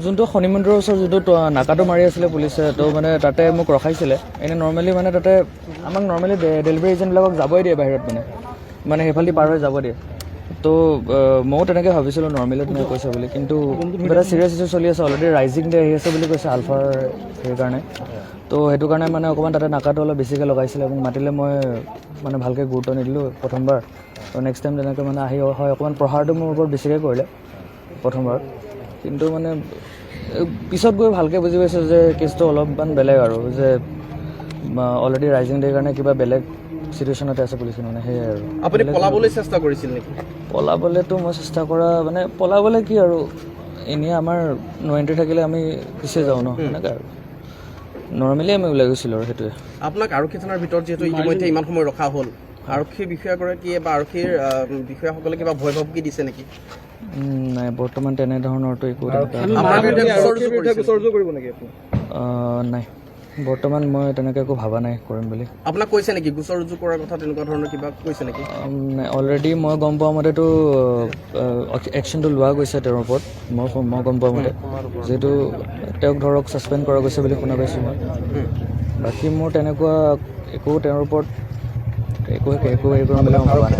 যোনটো শনি মন্দিৰৰ ওচৰত যোনটো নাকাটো মাৰি আছিলে পুলিচে, তো মানে তাতে মোক ৰখাইছিলে। এনেই নৰ্মেলি মানে তাতে আমাক নৰ্মেলি ডেলিভাৰী এজেণ্টবিলাকক যাবই দিয়ে বাহিৰত, মানে সেইফালে পাৰ হৈ যাব দিয়ে। তো ময়ো তেনেকৈ ভাবিছিলোঁ নৰ্মেলি তেনেকৈ কৈছে বুলি, কিন্তু কিবা এটা চিৰিয়াছ ইছ্যু চলি আছে, অলৰেডি ৰাইজিং ডে আহি আছে বুলি কৈছে আলফাৰ সেইকাৰণে। তো সেইটো কাৰণে মানে অকণমান তাতে নাকাটো অলপ বেছিকৈ লগাইছিলে, মোক মাতিলে মই মানে ভালকৈ গুৰুত্ব নিদিলোঁ প্ৰথমবাৰ। তো নেক্সট টাইম তেনেকৈ মানে আহি হয় অকণমান প্ৰহাৰটো মোৰ ওপৰত বেছিকৈ কৰিলে প্ৰথমবাৰ। কিন্তু মানে পিছত গৈ ভালকৈ বুজি পাইছোঁ যে কেছটো অলপমান বেলেগ আৰু, যে অলৰেডি ৰাইজিং ডেৰ কাৰণে কিবা বেলেগ চিটুৱেশ্যনতে আছে পুলিচ মানে, সেয়াই আৰু। আপুনি পলাবলৈ চেষ্টা কৰিছিল নেকি? পলাবলৈতো মই চেষ্টা কৰা মানে পলাবলৈ কি আৰু, এনেই আমাৰ নো এণ্ট্ৰি থাকিলে আমি পিছে যাওঁ ন, সেনেকৈ আৰু নৰ্মেলি আমি ওলাই গৈছিলোঁ আৰু সেইটোৱে। আপোনাক আৰক্ষী থানাৰ ভিতৰত যিহেতু ইতিমধ্যে ইমান সময় ৰখা হ'ল, আৰক্ষী বিষয়াগৰাকীয়ে বা আৰক্ষীৰ বিষয়াসকলে কিবা ভয় ভাবুকি দিছে নেকি? নাই, বৰ্তমান তেনেধৰণৰতো একো নাই। বৰ্তমান মই তেনেকৈ একো ভবা নাই কৰিম বুলি। আপোনাক কৈছে নেকি গোচৰ ৰুজু কৰাৰ কথা, তেনেকুৱা ধৰণৰ কিবা কৈছে নেকি? অলৰেডি মই গম পোৱা মতেতো একশ্যনটো লোৱা গৈছে তেওঁৰ ওপৰত, মই গম পোৱা মতে, যিহেতু তেওঁক ধৰক ছাছপেণ্ড কৰা গৈছে বুলি শুনা পাইছোঁ মই। বাকী মোৰ তেনেকুৱা একো তেওঁৰ ওপৰত একো হেৰি কৰিম বুলি মই ভবা নাই।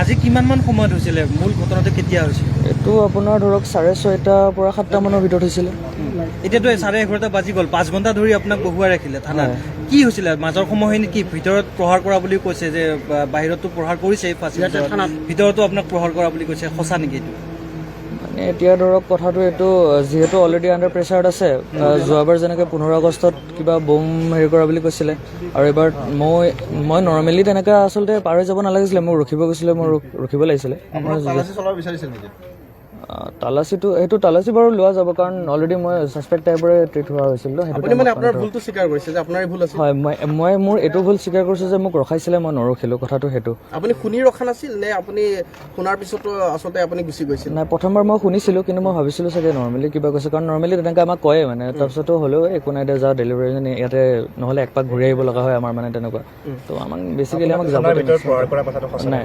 আজি কিমানমান সময়ত হৈছিলে? মূল ঘটনাটো কেতিয়া হৈছিল? এইটো আপোনাৰ ধৰক 6:30 পৰা 7 মানৰ ভিতৰত হৈছিলে। এতিয়াতো 11:30 বাজি গ'ল, 5 ঘণ্টা ধৰি আপোনাক বহুৱাই ৰাখিলে থানাত। কি হৈছিলে মাজৰ সময়খিনি? কি ভিতৰত প্ৰহাৰ কৰা বুলি কৈছে, যে বাহিৰতো প্ৰহাৰ কৰিছে, ভিতৰতো আপোনাক প্ৰহাৰ কৰা বুলি কৈছে, সঁচা নেকি এইটো? মানে এতিয়া ধৰক কথাটো এইটো, যিহেতু অলৰেডি আণ্ডাৰ প্ৰেছাৰত আছে, যোৱাবাৰ যেনেকৈ 15 আগষ্টত কিবা বম হেৰি কৰা বুলি কৈছিলে, আৰু এইবাৰ মই নৰ্মেলি তেনেকৈ আচলতে পাৰ হৈ যাব নালাগিছিলে, মোক ৰখিব গৈছিলে, মই ৰখিব লাগিছিলে। তালাচী বাৰু লোৱা যাব, কাৰণ অলৰেডি মই ছাছপেক্ট টাইপৰে ট্ৰিট হোৱা হৈছিল ন। আপুনি মানে আপোনাৰ ভুলটো স্বীকাৰ কৰিছে যে আপোনাৰ ভুল আছিল? হয়, মই মোৰ এইটো ভুল স্বীকাৰ কৰিছোঁ যে মোক ৰখাইছিলে, মই নৰখিলোঁ, কথাটো সেইটো। আপুনি শুনি ৰখা নাছিল নে আপুনি শুনাৰ পিছতো আচলতে আপুনি গুচি গৈছিল? নাই, প্ৰথমবাৰ মই শুনিছিলোঁ, কিন্তু মই ভাবিছিলোঁ চাগে নৰ্মেলি কিবা কৈছে, কাৰণ নৰ্মেলি তেনেকৈ আমাক কয়ে মানে, তাৰপিছতো হ'লেও একো নাই দে, যা ডেলিভাৰী ইয়াতে নহ'লে এক পাক ঘূৰি আহিব লগা হয় আমাৰ মানে তেনেকুৱা। তো আমাক বেছিকেলি আমাক যাব নাই,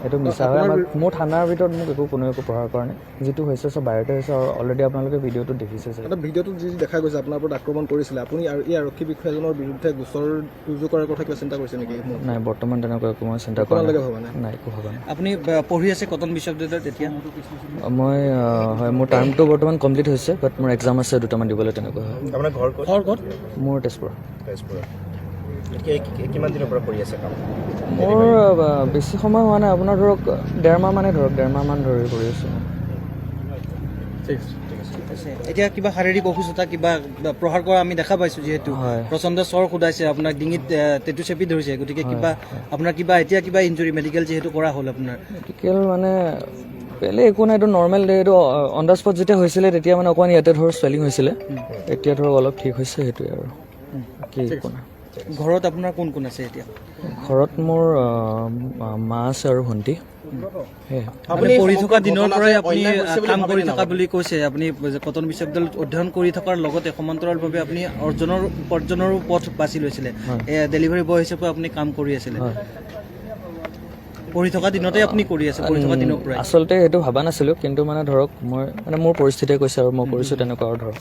এইটো মিছা হয়। মোৰ থানাৰ ভিতৰত মোক কোনেও একো প্ৰহাৰ কৰা নাই, যিটো হৈছে চব বাহিৰতে হৈছে, আৰু অলৰেডি আপোনালোকে ভিডিঅ'টো দেখিছে। ভিডিঅ'টোত যি দেখা গৈছে আপোনাৰ ওপৰত আক্ৰমণ কৰিছিলে, আপুনি আৰু এই আৰক্ষী বিষয়াজনৰ বিৰুদ্ধে গোচৰ ৰুজু কৰাৰ কথা কিবা চিন্তা কৰিছে নেকি? নাই, বৰ্তমান তেনেকুৱা একো মই চিন্তা কৰা নাই, একো ভবা নাই। আপুনি পঢ়ি আছে কটন বিশ্ববিদ্যালয়ত এতিয়া? মই হয়, মোৰ টাৰ্মটো বৰ্তমান কমপ্লিট হৈছে, বাট মোৰ এক্সাম আছে দুটামান দিবলৈ, তেনেকুৱা হয়। আপোনাৰ ঘৰ ক'ত? মোৰ তেজপুৰ। কিমান দিনৰ পৰা কৰি আছে কাম? মোৰ বেছি সময় হোৱা নাই, আপোনাৰ ধৰক 1.5 মাহ মানে, ধৰক 1.5 মাহ ধৰি কৰি আছোঁ। এতিয়া কিবা শাৰীৰিক অসুস্থতা, কিবা প্ৰহাৰ কৰা আমি দেখা পাইছোঁ, যিহেতু প্ৰচণ্ড চৰ সোধাইছে, আপোনাৰ ডিঙিত টেটু চেপি ধৰিছে, গতিকে কিবা আপোনাৰ এতিয়া কিবা ইঞ্জুৰি মেডিকেল যিহেতু কৰা হ'ল আপোনাৰ? মেডিকেল মানে বেলেগ একো নাই, এইটো নৰ্মেল, এইটো অন দ্য স্পট যেতিয়া হৈছিলে তেতিয়া মানে অকণমান ইয়াতে ধৰক চুৱেলিং হৈছিলে, এতিয়া ধৰক অলপ ঠিক হৈছে, সেইটোৱে আৰু কি একো নাই। ঘৰত আপোনাৰ কোন কোন আছে এতিয়া? ঘৰত মোৰ মা আছে আৰু ভণ্টি। আপুনি পঢ়ি থকা দিনৰ পৰাই আপুনি কাম কৰি থকা বুলি কৈছে, আপুনি কটন বিশ্ববিদ্যালয়ত অধ্যয়ন কৰি থকাৰ লগতে সমান্তৰালভাৱে আপুনি উপাৰ্জনৰো পথ বাছি লৈছিলে, ডেলিভাৰী বয় হিচাপে আপুনি কাম কৰি আছিলে। পঢ়ি থকা দিনতে আপুনি কৰি আছে? পঢ়ি থকা দিনৰ পৰাই আচলতে সেইটো ভবা নাছিলোঁ, কিন্তু মানে ধৰক মই মানে মোৰ পৰিস্থিতিয়ে কৈছে আৰু মই কৰিছোঁ তেনেকুৱা আৰু ধৰক।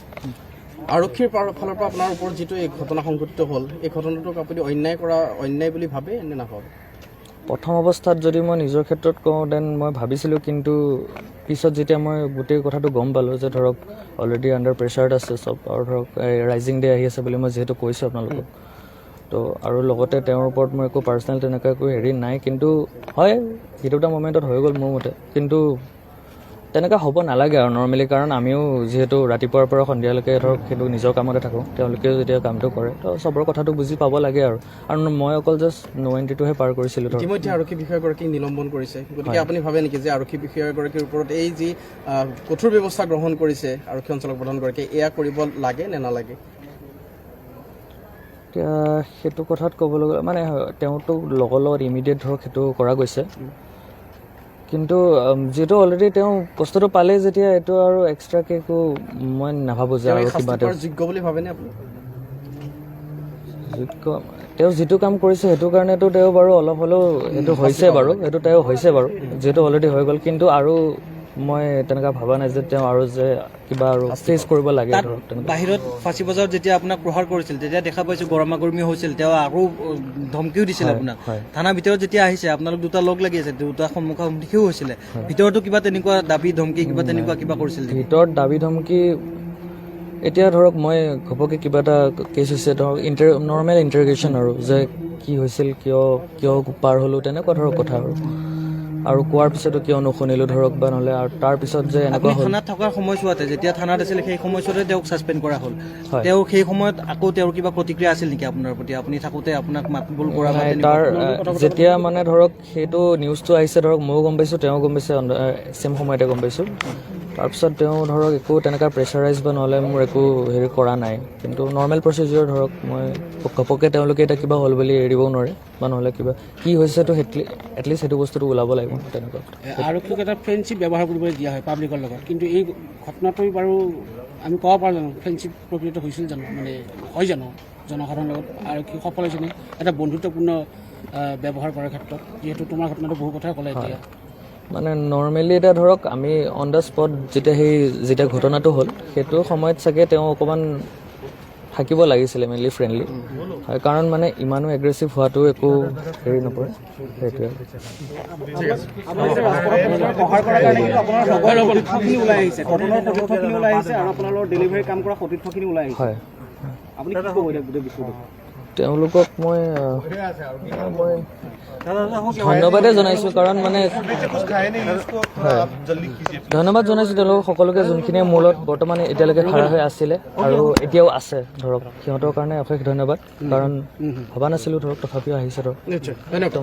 আৰক্ষীৰ ফালৰ পৰা আপোনাৰ ওপৰত যিটো এই ঘটনা সংঘটিত হ'ল, এই ঘটনাটোক আপুনি অন্যায় বুলি ভাবে নে নাভাবে? প্ৰথম অৱস্থাত যদি মই নিজৰ ক্ষেত্ৰত কওঁ, দেন মই ভাবিছিলোঁ, কিন্তু পিছত যেতিয়া মই গোটেই কথাটো গম পালোঁ যে ধৰক অলৰেডি আণ্ডাৰ প্ৰেছাৰত আছে চব, আৰু ধৰক ৰাইজিং ডে আহি আছে বুলি মই যিহেতু কৈছোঁ আপোনালোকক, তো আৰু লগতে তেওঁৰ ওপৰত মোৰ একো পাৰ্চনেল তেনেকুৱা একো হেৰি নাই, কিন্তু হয় সেইটো এটা মমেণ্টত হৈ গ'ল মোৰ মতে, কিন্তু তেনেকুৱা হ'ব নালাগে আৰু নৰ্মেলি, কাৰণ আমিও যিহেতু ৰাতিপুৱাৰ পৰা সন্ধিয়ালৈকে ধৰক সেইটো নিজৰ কামতে থাকোঁ, তেওঁলোকেও যেতিয়া কামটো কৰে তো চবৰ কথাটো বুজি পাব লাগে আৰু মই অকল জাষ্ট নো এণ্ট্ৰিটোহে পাৰ কৰিছিলোঁ। ইতিমধ্যে আৰক্ষী বিষয়াগৰাকীক নিলম্বন কৰিছে, গতিকে আপুনি ভাবে নেকি যে আৰক্ষী বিষয়াগৰাকীৰ ওপৰত এই যি কঠোৰ ব্যৱস্থা গ্ৰহণ কৰিছে আৰক্ষী অঞ্চলক প্ৰধানগৰাকীয়ে, এয়া কৰিব লাগে নে নালাগে? এতিয়া সেইটো কথাত ক'বলৈ গ'লে মানে তেওঁতো লগত ইমিডিয়েট ধৰক সেইটো কৰা গৈছে, কিন্তু যিহেতু অলৰেডি তেওঁ বস্তুটো পালে যেতিয়া, এইটো আৰু এক্সট্ৰাকৈ একো মই নাভাবোঁ যে আৰু কিবা যোগ্য বুলি ভাবেনে আপুনি? তেওঁ যিটো কাম কৰিছে সেইটো কাৰণেতো তেওঁ বাৰু অলপ হ'লেও সেইটো হৈছে বাৰু, সেইটো তেওঁ হৈছে বাৰু, যিহেতু অলৰেডি হৈ গ'ল। কিন্তু আৰু মই তেনেকুৱা ভবা নাই যে তেওঁ আৰু যে কিবা আৰু ফেচ কৰিব লাগে তাত ধৰক তেনেকুৱা। বাহিৰত ফাঁচী বজাৰত যেতিয়া আপোনাক প্ৰহাৰ কৰিছিল তেতিয়া দেখা পাইছো গৰমাগৰমি হৈছিল, তেওঁ আকৌ ধমকিও দিছিল আপোনাক। থানাৰ ভিতৰত যেতিয়া আহিছে আপোনালোক দুটা লগ লাগি আছে, দুটা সন্মুখাসন্মুখীও হৈছিলে, ভিতৰতো কিবা তেনেকুৱা দাবী ধমকি কিবা তেনেকুৱা কিবা কৰিছিল নেকি? ভিতৰত দাবী ধমকি এতিয়া ধৰক মই ঘপকৈ কিবা এটা কেছ হৈছে ধৰক নৰ্মেল ইণ্টাৰগেশ্যন আৰু যে কি হৈছিল, কিয় পাৰ হ'লোঁ, তেনেকুৱা ধৰক কথা আৰু কোৱাৰ পিছতো কিয় নুশুনিলোঁ ধৰক, বা নহ'লে আৰু তাৰপিছত যে এনেকুৱা আপুনি হ'ল। থানাত থকাৰ সময়ছোৱাতে যেতিয়া থানাত আছিল সেই সময়ছোৱাতে তেওঁক ছাছপেণ্ড কৰা হ'ল, হয়। তেওঁ সেই সময়ত আকৌ তেওঁৰ কিবা প্ৰতিক্ৰিয়া আছিল নেকি আপোনাৰ প্ৰতি? আপুনি থাকোঁতে আপোনাক মাতবোল কৰা বা নাই, তেনেকুৱা? তাৰ যেতিয়া মানে ধৰক সেইটো নিউজটো আহিছে ধৰক ময়ো গম পাইছোঁ, তেওঁ গম পাইছে, ছেম সময়তে গম পাইছোঁ। তাৰপিছত তেওঁ ধৰক একো তেনেকুৱা প্ৰেছাৰাইজ বা নহ'লে মোৰ একো হেৰি কৰা নাই। কিন্তু নৰ্মেল প্ৰচিডিউৰ ধৰক মই ঘপককৈ তেওঁলোকে এতিয়া কিবা হ'ল বুলি এৰিবও নোৱাৰে, বা নহ'লে কিবা কি হৈছেতো এটলিষ্ট সেইটো বস্তুটো ওলাব লাগিব তেনেকুৱা। আৰক্ষীক এটা ফ্ৰেণ্ডশ্বিপ ব্যৱহাৰ কৰিবলৈ দিয়া হয় পাব্লিকৰ লগত, কিন্তু এই ঘটনাটো বাৰু আমি ক'ব পাৰোঁ জানো ফ্ৰেণ্ডশ্বিপ প্ৰকৃত হৈছিল জানো, মানে হয় জানো জনসাধাৰণৰ লগত আৰক্ষী সফল হৈছেনে এটা বন্ধুত্বপূৰ্ণ ব্যৱহাৰ কৰাৰ ক্ষেত্ৰত? যিহেতু তোমাৰ ঘটনাটো বহু কথাই ক'লে এতিয়া। মানে নৰ্মেলি এতিয়া ধৰক আমি অন দ্য স্পট যেতিয়া ঘটনাটো হ'ল সেইটো সময়ত চাগে তেওঁ অকণমান থাকিব লাগিছিলে মেইনলি ফ্ৰেণ্ডলি, হয়, কাৰণ মানে ইমানো এগ্ৰেছিভ হোৱাটো একো হেৰি নপৰে, সেইটোৱে। প্ৰহাৰ কৰাৰ কাৰণে কিন্তু আপোনাৰ লগৰ সতীৰ্থখিনি ওলাই আহিছে, কটনৰ সতীৰ্থখিনি ওলাই আহিছে আৰু আপোনালোকৰ ডেলিভাৰী কাম কৰা সতীৰ্থখিনি ওলাই আহিছে। হয়, আপুনি কি ক'ব এতিয়া গোটেই বিষয়টো? তেওঁলোকক মই ধন্যবাদেই জনাইছোঁ, কাৰণ মানে হয়, ধন্যবাদ জনাইছোঁ তেওঁলোকক সকলোকে যোনখিনিয়ে মোৰ লগত বৰ্তমান এতিয়ালৈকে খাৰা হৈ আছিলে আৰু এতিয়াও আছে ধৰক, সিহঁতৰ কাৰণে অশেষ ধন্যবাদ, কাৰণ ভবা নাছিলোঁ ধৰক তথাপিও আহিছে ধৰক। নিশ্চয়, ধন্যবাদ।